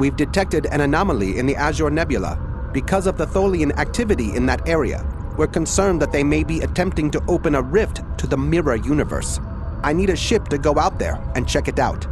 We've detected an anomaly in the Azure Nebula. Because of the Tholian activity in that area, we're concerned that they may be attempting to open a rift to the mirror universe. I need a ship to go out there and check it out.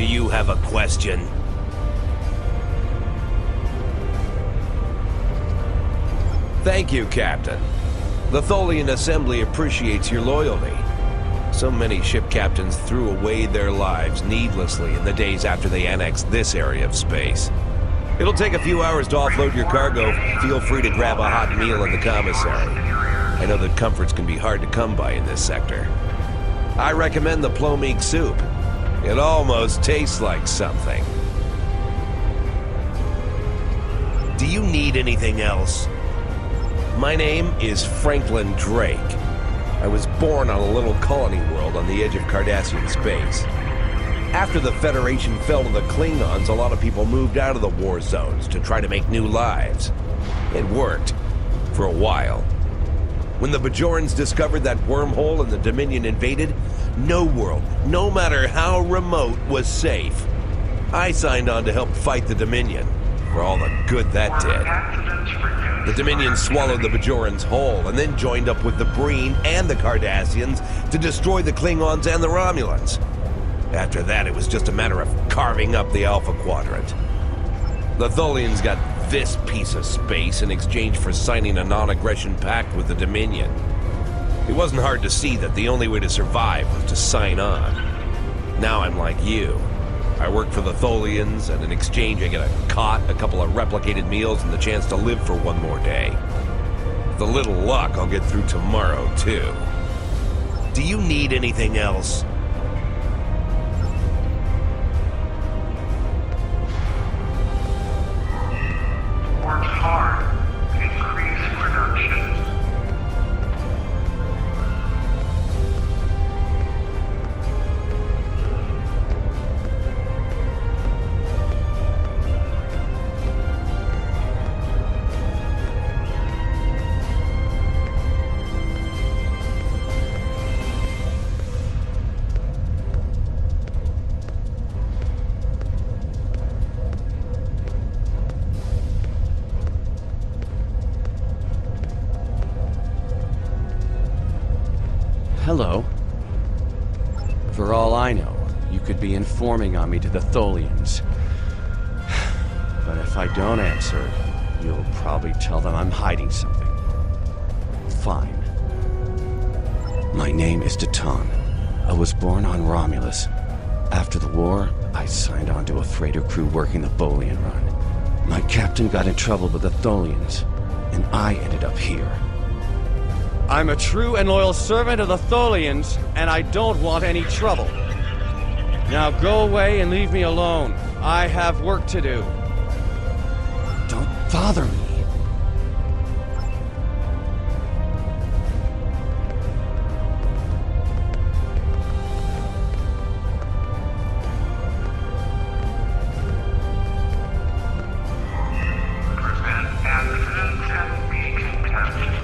Do you have a question? Thank you, Captain. The Tholian Assembly appreciates your loyalty. So many ship captains threw away their lives needlessly in the days after they annexed this area of space. It'll take a few hours to offload your cargo. Feel free to grab a hot meal in the commissary. I know that comforts can be hard to come by in this sector. I recommend the plomeek soup. It almost tastes like something. Do you need anything else? My name is Franklin Drake. I was born on a little colony world on the edge of Cardassian space. After the Federation fell to the Klingons, a lot of people moved out of the war zones to try to make new lives. It worked. For a while. When the Bajorans discovered that wormhole and the Dominion invaded, no world, no matter how remote, was safe. I signed on to help fight the Dominion, for all the good that did. The Dominion swallowed the Bajorans whole, and then joined up with the Breen and the Cardassians to destroy the Klingons and the Romulans. After that, it was just a matter of carving up the Alpha Quadrant. The Tholians got this piece of space in exchange for signing a non-aggression pact with the Dominion. It wasn't hard to see that the only way to survive was to sign on. Now I'm like you. I work for the Tholians, and in exchange I get a cot, a couple of replicated meals, and the chance to live for one more day. With a little luck, I'll get through tomorrow, too. Do you need anything else? Work hard. Increase production. Hello. For all I know, you could be informing on me to the Tholians. But if I don't answer, you'll probably tell them I'm hiding something. Fine. My name is Datan. I was born on Romulus. After the war, I signed on to a freighter crew working the Bolian run. My captain got in trouble with the Tholians, and I ended up here. I'm a true and loyal servant of the Tholians, and I don't want any trouble. Now go away and leave me alone. I have work to do. Don't bother me. Prevent accidents and be content.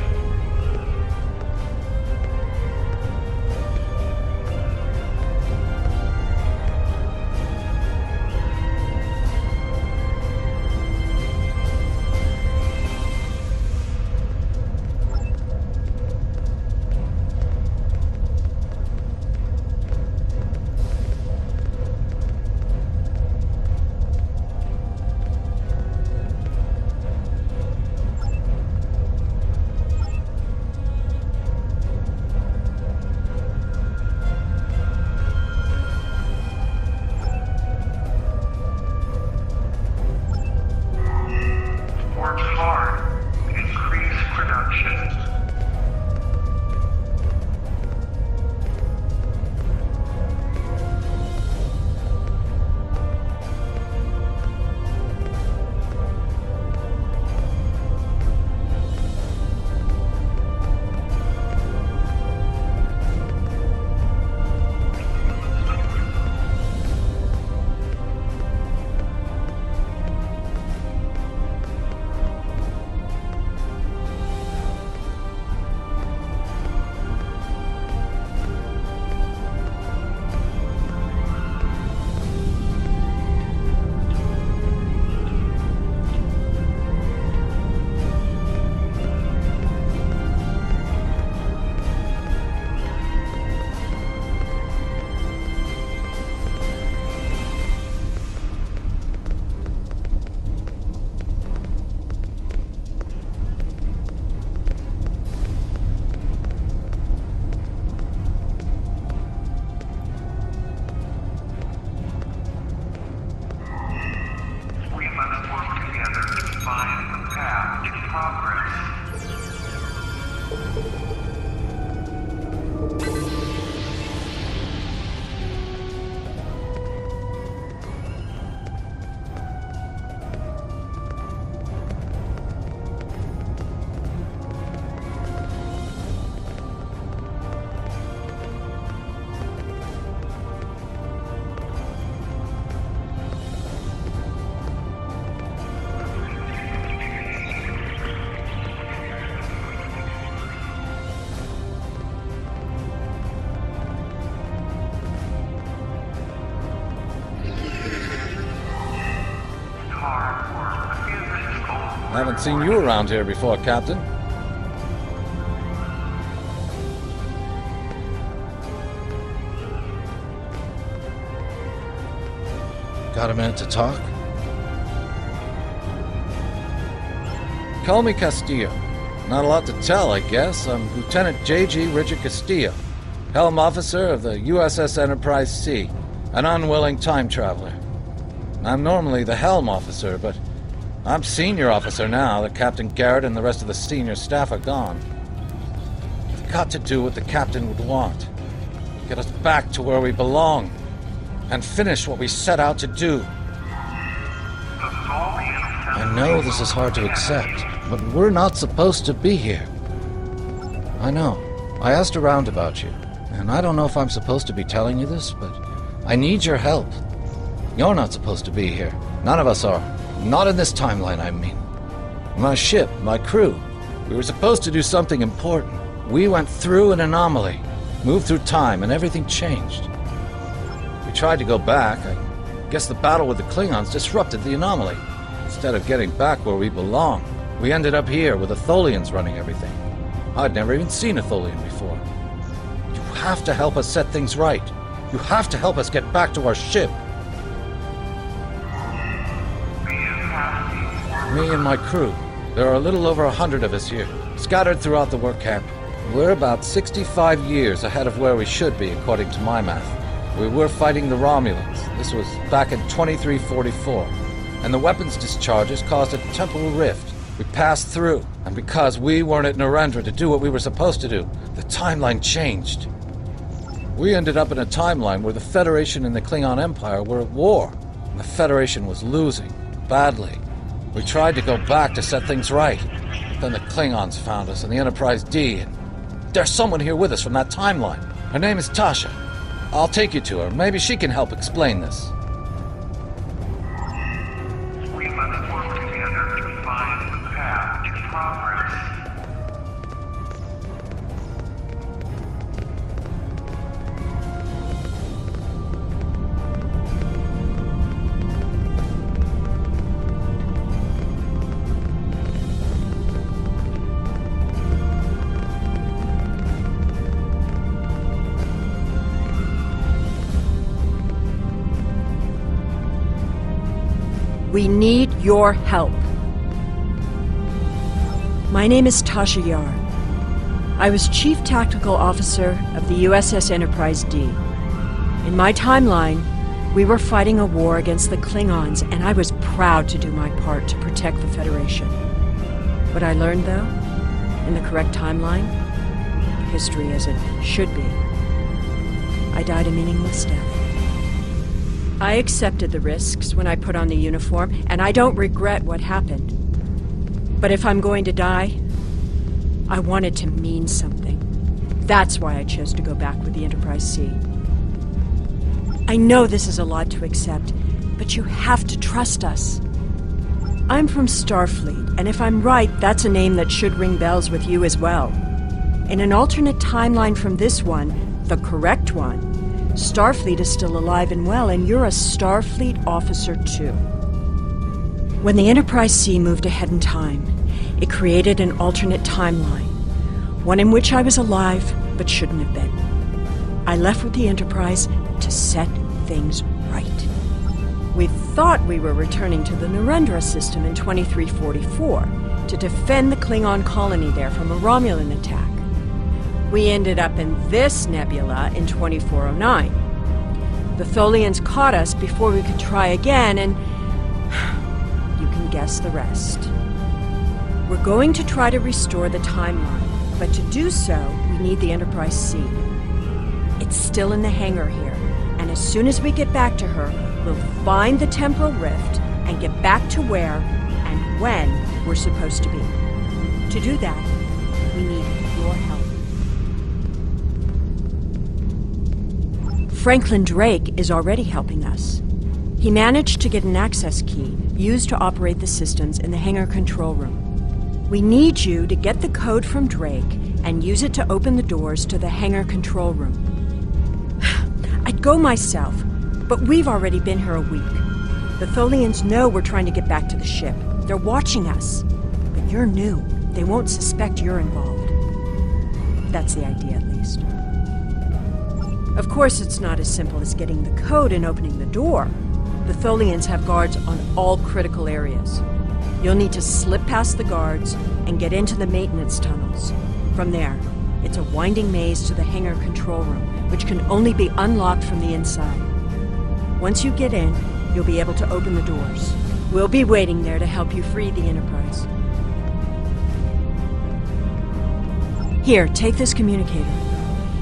Haven't seen you around here before, Captain. Got a minute to talk? Call me Castillo. Not a lot to tell, I guess. I'm Lieutenant J.G. Richard Castillo, Helm Officer of the USS Enterprise C, an unwilling time traveler. I'm normally the Helm Officer, but I'm Senior Officer now that Captain Garrett and the rest of the senior staff are gone. I've got to do what the Captain would want. Get us back to where we belong, and finish what we set out to do. I know this is hard to accept, but we're not supposed to be here. I know. I asked around about you, and I don't know if I'm supposed to be telling you this, but I need your help. You're not supposed to be here. None of us are. Not in this timeline, I mean. My ship, my crew, we were supposed to do something important. We went through an anomaly, moved through time, and everything changed. We tried to go back. I guess the battle with the Klingons disrupted the anomaly. Instead of getting back where we belong, we ended up here with the Tholians running everything. I'd never even seen a Tholian before. You have to help us set things right. You have to help us get back to our ship. Me and my crew. There are a little over 100 of us here, scattered throughout the work camp. We're about 65 years ahead of where we should be, according to my math. We were fighting the Romulans. This was back in 2344. And the weapons discharges caused a temporal rift. We passed through, and because we weren't at Narendra to do what we were supposed to do, the timeline changed. We ended up in a timeline where the Federation and the Klingon Empire were at war, and the Federation was losing, badly. We tried to go back to set things right. Then the Klingons found us in the Enterprise D, and there's someone here with us from that timeline. Her name is Tasha. I'll take you to her. Maybe she can help explain this. We must work together to find the path to progress. We need your help. My name is Tasha Yar. I was Chief Tactical Officer of the USS Enterprise D. In my timeline, we were fighting a war against the Klingons, and I was proud to do my part to protect the Federation. What I learned, though, in the correct timeline, history as it should be, I died a meaningless death. I accepted the risks when I put on the uniform, and I don't regret what happened. But if I'm going to die, I want it to mean something. That's why I chose to go back with the Enterprise C. I know this is a lot to accept, but you have to trust us. I'm from Starfleet, and if I'm right, that's a name that should ring bells with you as well. In an alternate timeline from this one, the correct one, Starfleet is still alive and well, and you're a Starfleet officer too. When the Enterprise C moved ahead in time, it created an alternate timeline, one in which I was alive but shouldn't have been. I left with the Enterprise to set things right. We thought we were returning to the Narendra system in 2344 to defend the Klingon colony there from a Romulan attack. We ended up in this nebula in 2409. The Tholians caught us before we could try again, and you can guess the rest. We're going to try to restore the timeline, but to do so, we need the Enterprise C. It's still in the hangar here, and as soon as we get back to her, we'll find the temporal rift and get back to where and when we're supposed to be. To do that, we need your help. Franklin Drake is already helping us. He managed to get an access key used to operate the systems in the hangar control room. We need you to get the code from Drake and use it to open the doors to the hangar control room. I'd go myself, but we've already been here a week. The Tholians know we're trying to get back to the ship. They're watching us. You're new. They won't suspect you're involved. That's the idea, at least. Of course, it's not as simple as getting the code and opening the door. The Tholians have guards on all critical areas. You'll need to slip past the guards and get into the maintenance tunnels. From there, it's a winding maze to the hangar control room, which can only be unlocked from the inside. Once you get in, you'll be able to open the doors. We'll be waiting there to help you free the Enterprise. Here, take this communicator.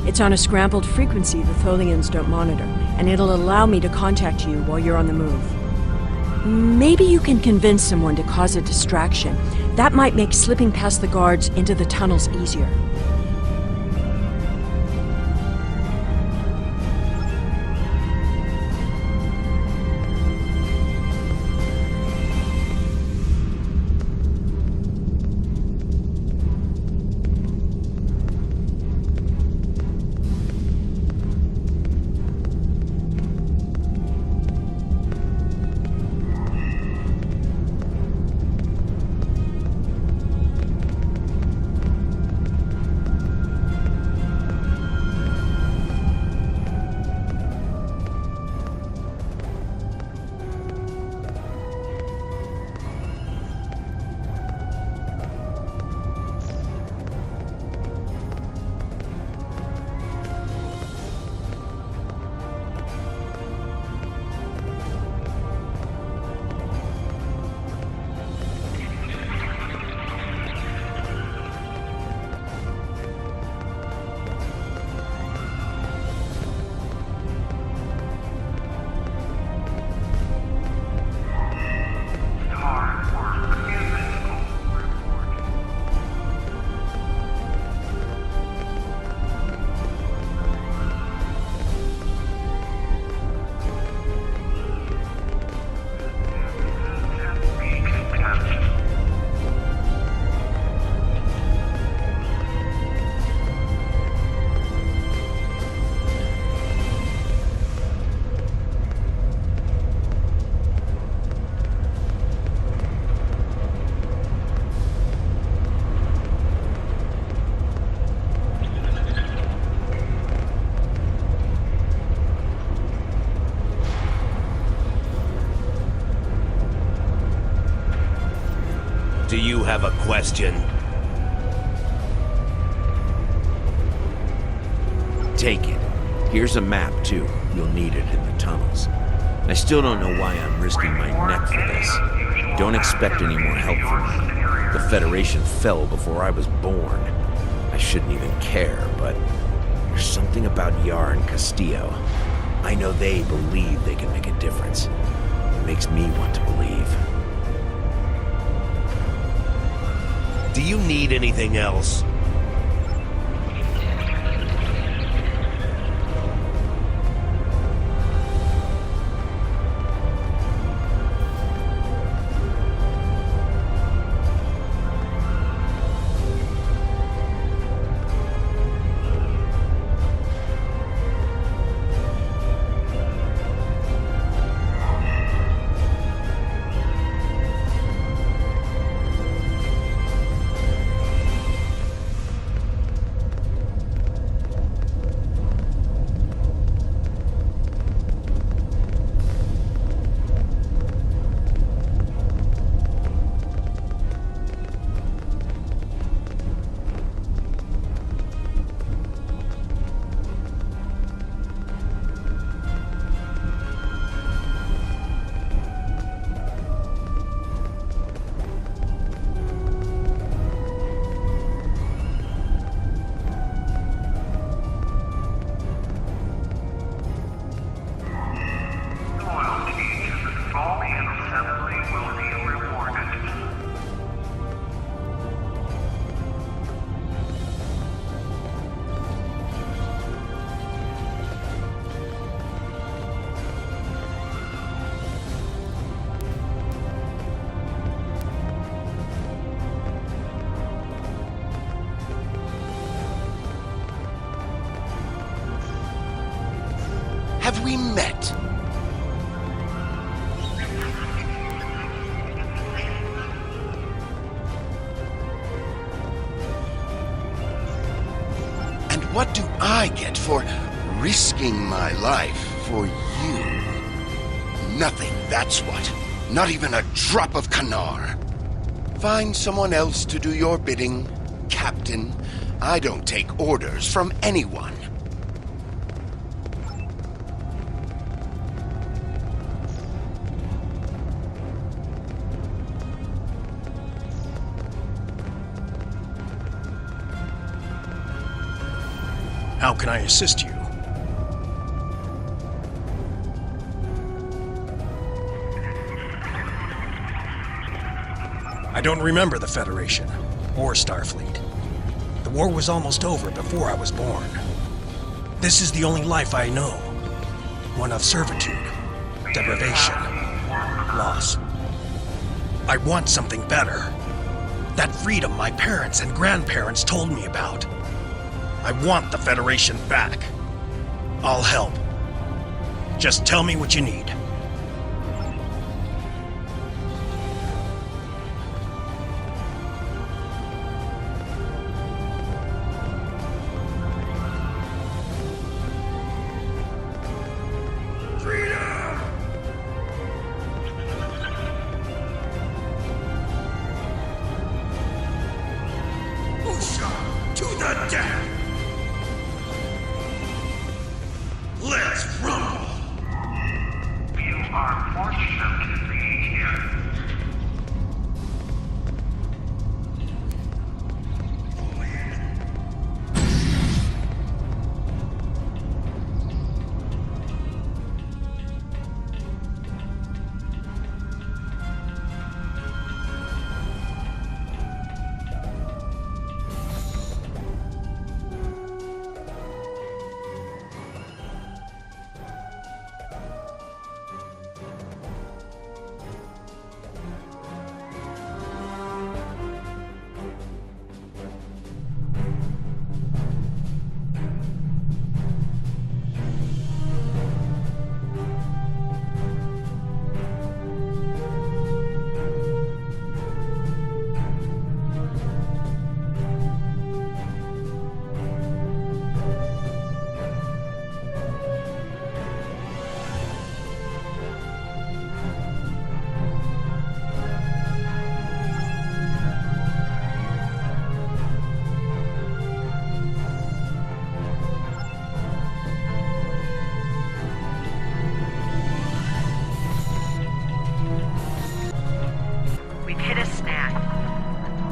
It's on a scrambled frequency the Tholians don't monitor, and it'll allow me to contact you while you're on the move. Maybe you can convince someone to cause a distraction. That might make slipping past the guards into the tunnels easier. Do you have a question? Take it. Here's a map, too. You'll need it in the tunnels. I still don't know why I'm risking my neck for this. Don't expect any more help from me. The Federation fell before I was born. I shouldn't even care, but there's something about Yar and Castillo. I know they believe they can make a difference. It makes me want to believe. Do you need anything else? Have we met? What do I get for risking my life for you? Nothing, that's what. Not even a drop of Kanar. Find someone else to do your bidding, Captain. I don't take orders from anyone. How can I assist you? I don't remember the Federation, or Starfleet. The war was almost over before I was born. This is the only life I know. One of servitude, deprivation, loss. I want something better. That freedom my parents and grandparents told me about. I want the Federation back. I'll help. Just tell me what you need. Freedom! Usha, to the death! Let's rumble! You are fortunate to be here.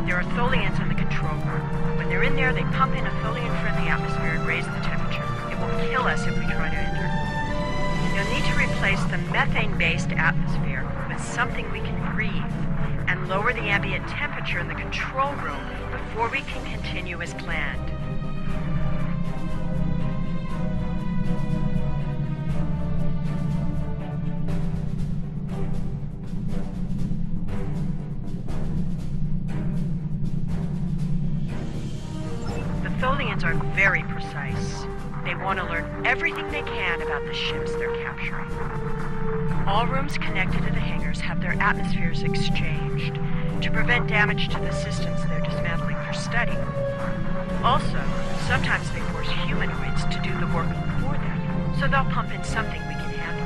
There are Tholians in the control room. When they're in there, they pump in a Tholian-friendly atmosphere and raise the temperature. It will kill us if we try to enter. You'll need to replace the methane-based atmosphere with something we can breathe and lower the ambient temperature in the control room before we can continue as planned. Tholians are very precise. They want to learn everything they can about the ships they're capturing. All rooms connected to the hangars have their atmospheres exchanged to prevent damage to the systems they're dismantling for study. Also, sometimes they force humanoids to do the work for them, so they'll pump in something we can handle.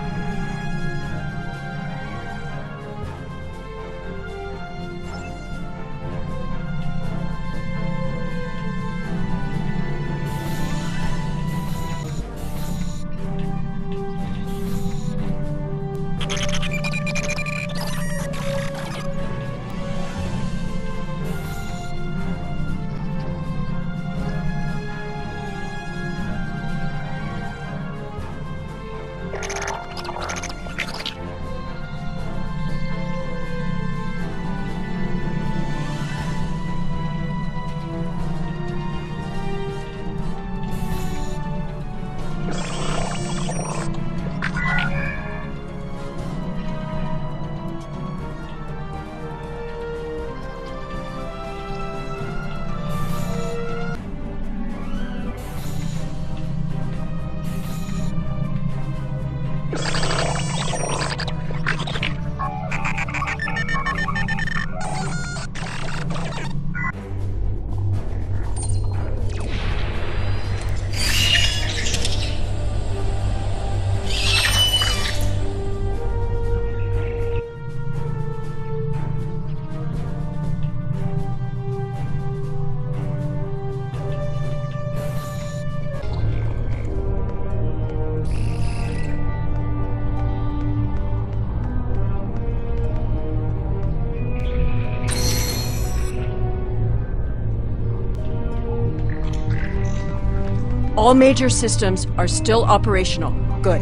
All major systems are still operational. Good.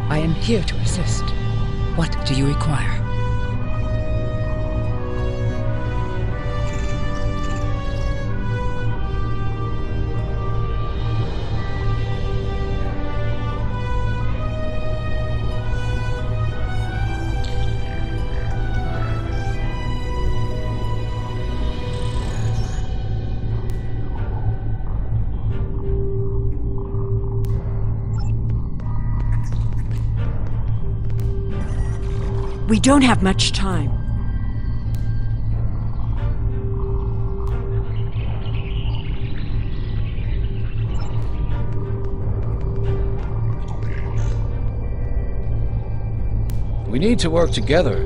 I am here to assist. What do you require? We don't have much time. We need to work together.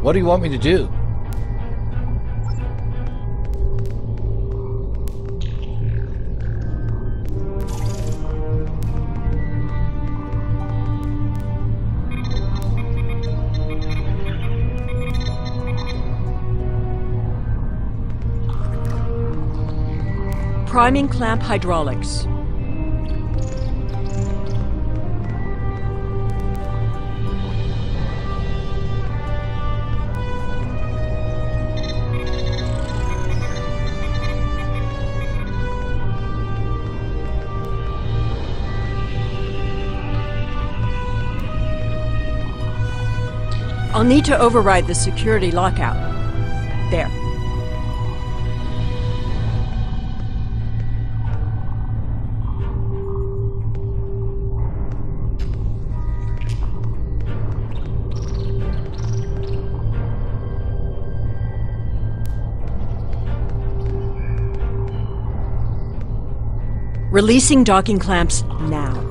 What do you want me to do? Priming clamp hydraulics. I'll need to override the security lockout. There. Releasing docking clamps now.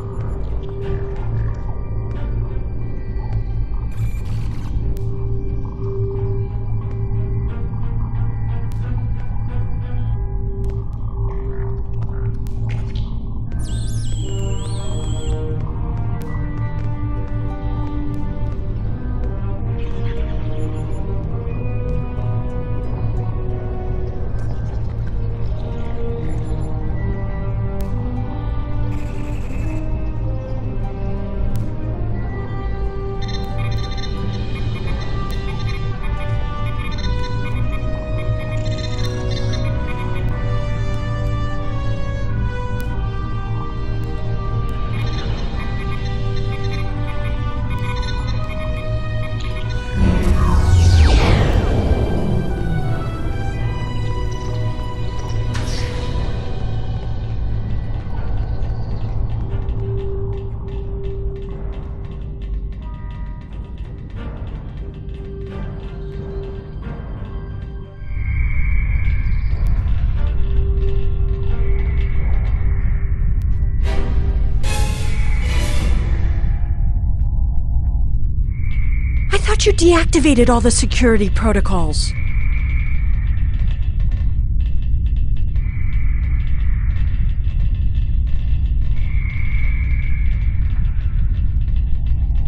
I thought you deactivated all the security protocols.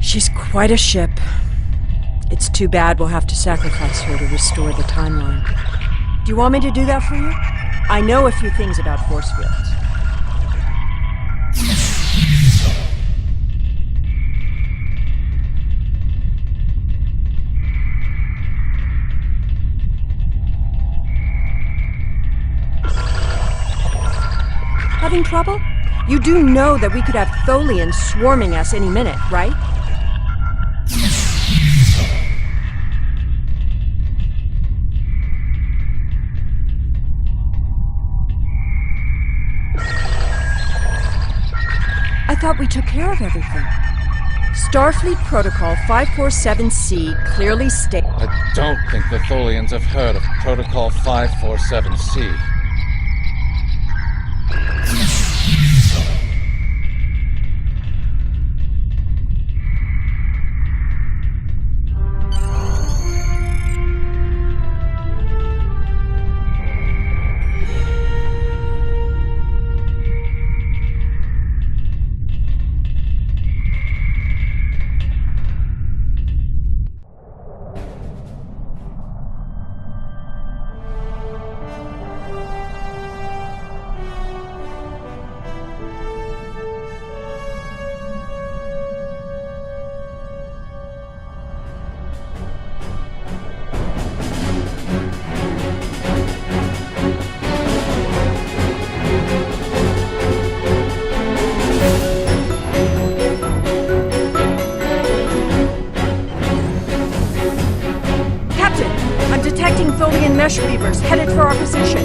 She's quite a ship. It's too bad we'll have to sacrifice her to restore the timeline. Do you want me to do that for you? I know a few things about force fields. Having trouble? You do know that we could have Tholians swarming us any minute, right? I thought we took care of everything. Starfleet Protocol 547C clearly states... I don't think the Tholians have heard of Protocol 547C. mesh weavers headed for our position.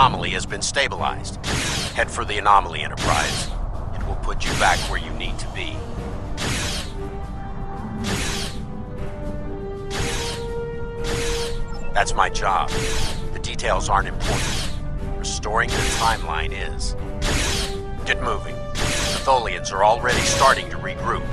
Anomaly has been stabilized. Head for the Anomaly, Enterprise. It will put you back where you need to be. That's my job. The details aren't important. Restoring the timeline is. Get moving. The Tholians are already starting to regroup.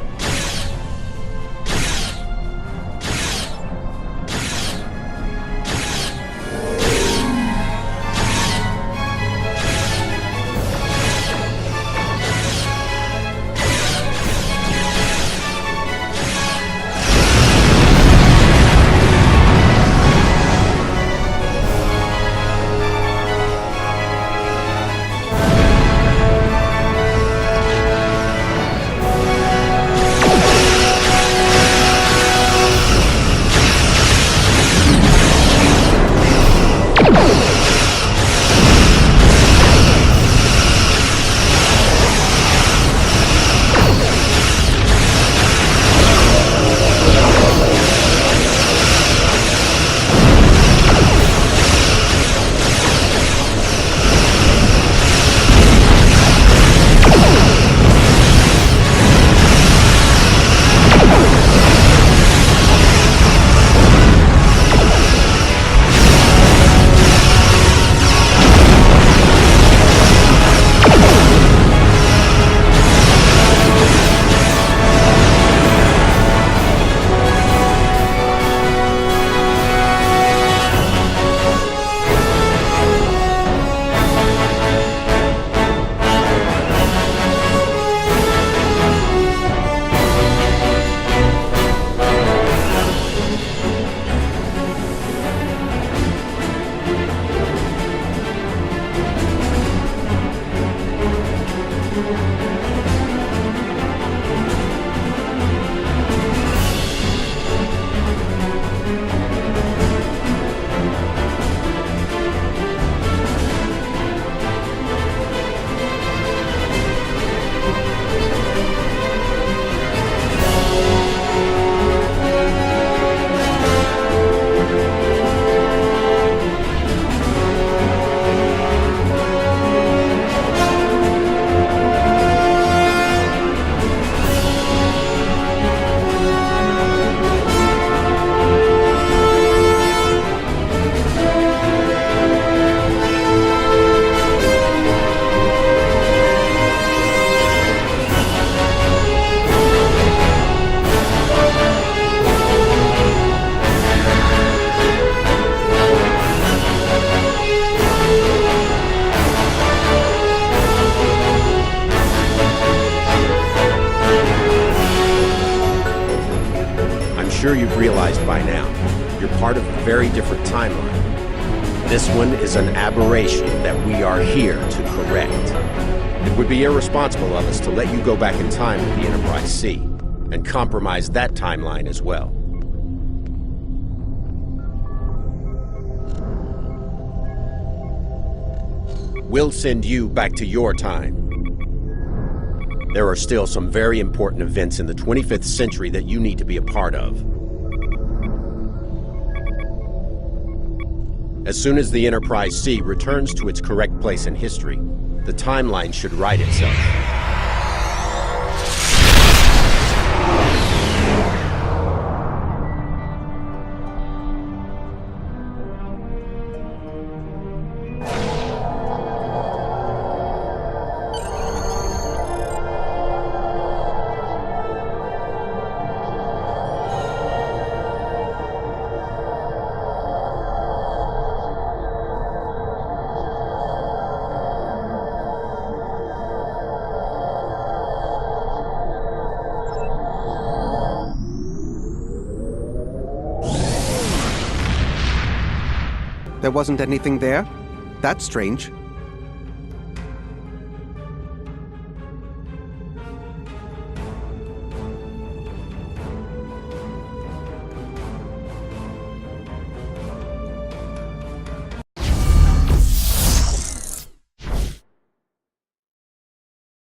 sure you've realized by now, you're part of a very different timeline. This one is an aberration that we are here to correct. It would be irresponsible of us to let you go back in time with the Enterprise C, and compromise that timeline as well. We'll send you back to your time. There are still some very important events in the 25th century that you need to be a part of. As soon as the Enterprise C returns to its correct place in history, the timeline should right itself. There wasn't anything there? That's strange.